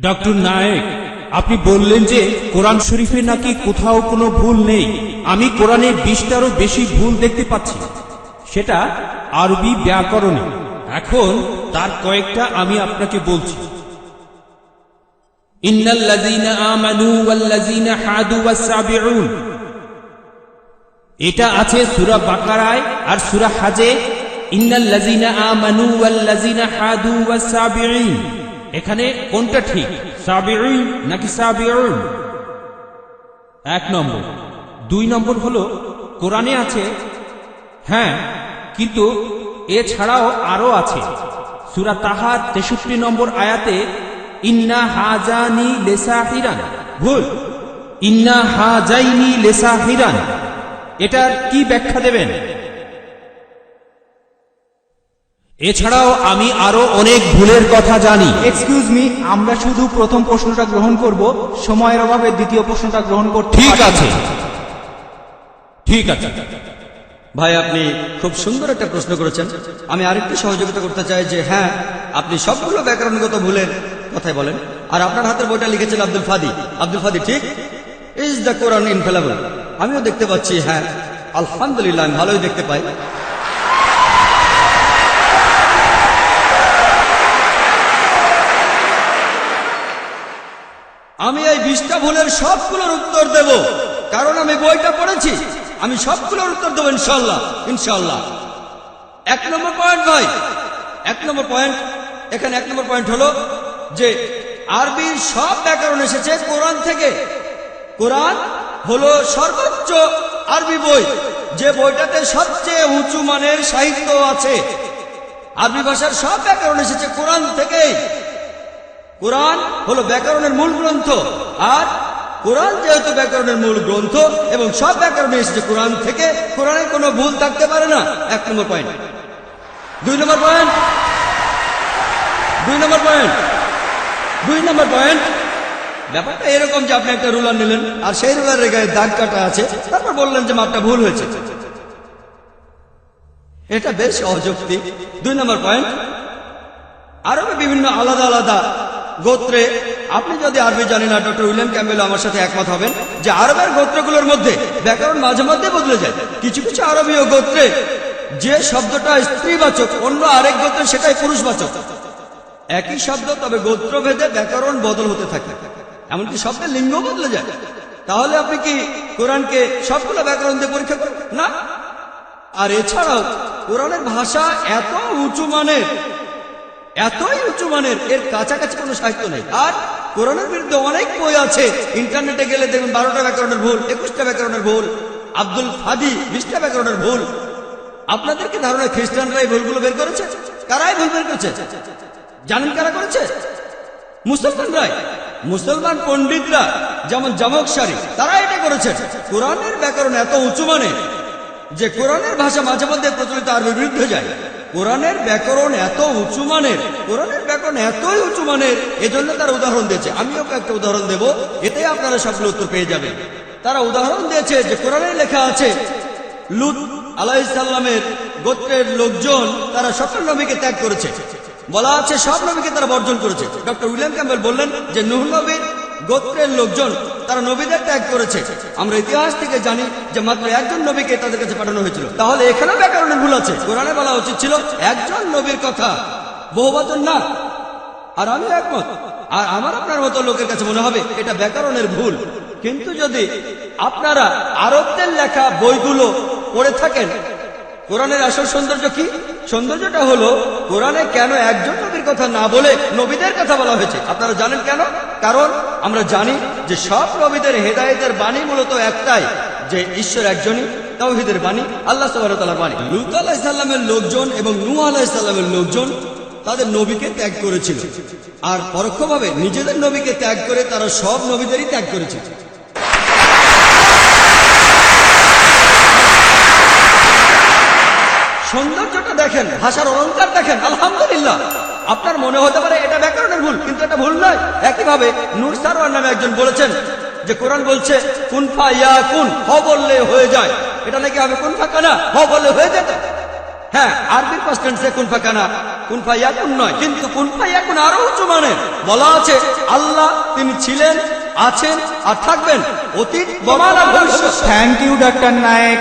Doctor Naik, আপনি বললেন যে কোরআন শরীফে নাকি কোথাও কোনো ভুল নেই। আমি কোরআনে 20টারও বেশি ভুল দেখতে পাচ্ছি, সেটা আরবি ব্যাকরণে। এখন তার কয়েকটা আমি আপনাকে বলছি। ইন্নাল্লাযীনা আমানু ওয়াল্লাযীনা হাদু ওয়াস-সাবিউন, এটা আছে সূরা বাকারায় আর সূরা হাজে। ইন্নাল্লাযীনা আমানু ওয়াল্লাযীনা হাদু ওয়াস-সাবিউন, এখানে কোনটা ঠিক, সাবিউন নাকি সাবিউন? 1 নম্বর। 2 নম্বর হলো কোরআনে আছে, হ্যাঁ, কিন্তু এছাড়াও আরো আছে। সূরা তাহার 63 নম্বর আয়াতে ইন্না হাজানি লিসাহিরান, ভুল, ইন্না হাজাইনি লিসাহিরান। এটার কি ব্যাখ্যা দেবেন? এছাড়াও আমি আরো অনেক ভুলের কথা জানি। এক্সকিউজ মি, আমরা শুধু প্রথম প্রশ্নটা গ্রহণ করব, সময়ের অভাবে দ্বিতীয় প্রশ্নটা গ্রহণ করতে ঠিক পারছি না। আছে, ঠিক আছে। ভাই, আপনি খুব সুন্দর একটা প্রশ্ন করেছেন। আমি আরেকটু সহযোগিতা করতে চাই যে হ্যাঁ, আপনি সবগুলো ব্যাকরণগত ভুলের কথাই বলেন। আর আপনার হাতের বইটা লিখেছেন আব্দুল ফাদি। আব্দুল ফাদি ঠিক, ইজ দ্য কোরআন ইনফেলেবল। আমিও দেখতে পাচ্ছি, হ্যাঁ আলহামদুলিল্লাহ, আমি ভালোই দেখতে পাই। আমি এই 20টা ভুলের সবগুলোর উত্তর দেব, কারণ আমি বইটা পড়েছি। আমি সবগুলোর উত্তর দেবো ইনশাল্লাহ, ইনশাল্লাহ। 1 নম্বর পয়েন্ট ভাই, 1 নম্বর পয়েন্ট, এখানে 1 নম্বর পয়েন্ট হলো যে আরবির সব ব্যাকরণ এসেছে কোরআন থেকে। কোরআন হলো সর্বোচ্চ আরবি বই, যে বইটাতে সবচেয়ে উঁচু মানের সাহিত্য আছে। আরবি ভাষার সব ব্যাকরণ এসেছে কোরআন থেকেই। কোরআন হলো ব্যাকরণের মূল গ্রন্থ, আর কোরআন যেহেতু ব্যাকরণের মূল গ্রন্থ এবং সব ব্যাকরণ এসেছে কোরআন থেকে, কোরআনে কোনো ভুল থাকতে পারে না। 1 নম্বর পয়েন্ট। 2 নম্বর পয়েন্ট, 2 নম্বর পয়েন্ট, 2 নম্বর পয়েন্ট। ব্যাপারটা এরকম যে আপনি একটা রুলার নিলেন আর সেই রুলারের গায়ে দাগ কাটা আছে, তারপর বললেন যে মাপটা ভুল হয়েছে। এটা বেশ অযৌক্তিক। 2 নম্বর পয়েন্ট, আরবে বিভিন্ন আলাদা আলাদা গোত্রে, আপনি যদি আরবি জানেন না, ডক্টর উইলিয়াম ক্যাম্বেল আমার সাথে একমত হবেন যে আরবের গোত্রগুলোর মধ্যে ব্যাকরণ মাঝে মধ্যে বদলে যায়। কিছু কিছু আরবীয় গোত্রে যে শব্দটা স্ত্রীবাচক, অন্য আরেক গোত্রে সেটাই পুরুষবাচক। একই শব্দ, তবে গোত্রভেদে ব্যাকরণ বদল হতে থাকে, এমনকি শব্দের লিঙ্গ বদলে যায়। তাহলে আপনি কি কোরআনকে সবগুলো ব্যাকরণ দিয়ে পরীক্ষা করেন না? আর এছাড়াও কোরআনের ভাষা এত উঁচু মানের, এতই উঁচু মানের, এর কাছাকাছি কোনো সাহিত্য নেই। আর কোরআনের বিরুদ্ধে অনেক বই আছে, ইন্টারনেটে গেলে দেখবেন 12টা ব্যাকরণের ভুল, 21টা ব্যাকরণের ভুল, আব্দুল ফাদি 20টা ব্যাকরণের ভুল। আপনাদেরকে ধারণা খ্রিস্টানরা এই ভুলগুলো বের করেছে? কারাই ভুল বের করেছে জানেন? কারা করেছে? মুসলমানরাই। মুসলমান পণ্ডিতরা, যেমন জামকশারি, তারা এটা করেছে। কোরআনের ব্যাকরণ এত উঁচু মানের যে কোরআনের ভাষা মাঝে মধ্যে প্রচলিত আরবির বিরুদ্ধে যায়। কোরআনের ব্যাকরণ এত উঁচু মানের, কোরআনের ব্যাকরণ এতই উঁচু মানের, এজন্য তারা উদাহরণ দিয়েছে। আমিও একটা উদাহরণ দেব, এতে আপনারা সবগুলো উত্তর পেয়ে যাবেন। তারা উদাহরণ দিয়েছে যে কোরআনে লেখা আছে লূত আলাইহিস সালামের গোত্রের লোকজন তারা সকল নবীকে ত্যাগ করেছে। বলা আছে সব নবীকে তারা বর্জন করেছে। ডক্টর উইলিয়াম ক্যাম্বেল বললেন যে নূহ নবীর গোত্রের লোকজন তারা নবীদের ত্যাগ করেছে। আমরা ইতিহাস থেকে জানি যে মাত্র একজন নবীকে তাদের কাছে পাঠানো হয়েছিল। তাহলে এখানে ব্যাকরণের ভুল আছে। কোরআনে বলা উচিত ছিল একজন নবীর কথা, বহুবচন না। আর আমি একমত, আর আমার আপনার মতো লোকের কাছে মনে হবে এটা ব্যাকরণের ভুল। কিন্তু যদি আপনারা আরবদের লেখা বইগুলো পড়ে থাকেন, কোরআনের আসল সৌন্দর্য কি? সৌন্দর্যটা হলো কোরআনে কেন একজন নবীর কথা না বলে নবীদের কথা বলা হয়েছে। আপনারা জানেন কেন? কারণ আমরা জানি যে সব নবীদের হেদায়েতের বাণী মূলত একটাই, যে ঈশ্বর একজনই, তাওহীদের বাণী, আল্লাহ সুবহানাহু ওয়া তাআলার বাণী। লূত আলাইহিস সালামের লোকজন এবং নূহ আলাইহিস সালামের লোকজন তাদের নবীকে ত্যাগ করেছিল, আর পরোক্ষভাবে নিজেদের নবীকে ত্যাগ করে তারা সব নবীদেরই ত্যাগ করেছে। সৌন্দর্যটা দেখেন, ভাষার অলংকার দেখেন, আলহামদুলিল্লাহ। আপনার মনে হতে পারে এটা ব্যাকরণের ভুল, কিন্তু এটা ভুল নয়। একইভাবে নূর সারওয়ার নামে একজন বলেছেন যে কোরআন বলছে কুন ফা ইয়াকুন, হ বললে হয়ে যায়। এটা নাকি হবে কুন ফা কানা, হ বললে হয়ে যেত। হ্যাঁ, আরবির পাস্ট টেন্সে কুন ফাকানা, কুন ফায়াকুন নয়, কিন্তু কুন ফায়াকুন আরো উঁচু মানের। বলা আছে আল্লাহ তিনি ছিলেন, আছেন আর থাকবেন, অতীত বর্তমান আর ভবিষ্যৎ। Thank you doctor Naik.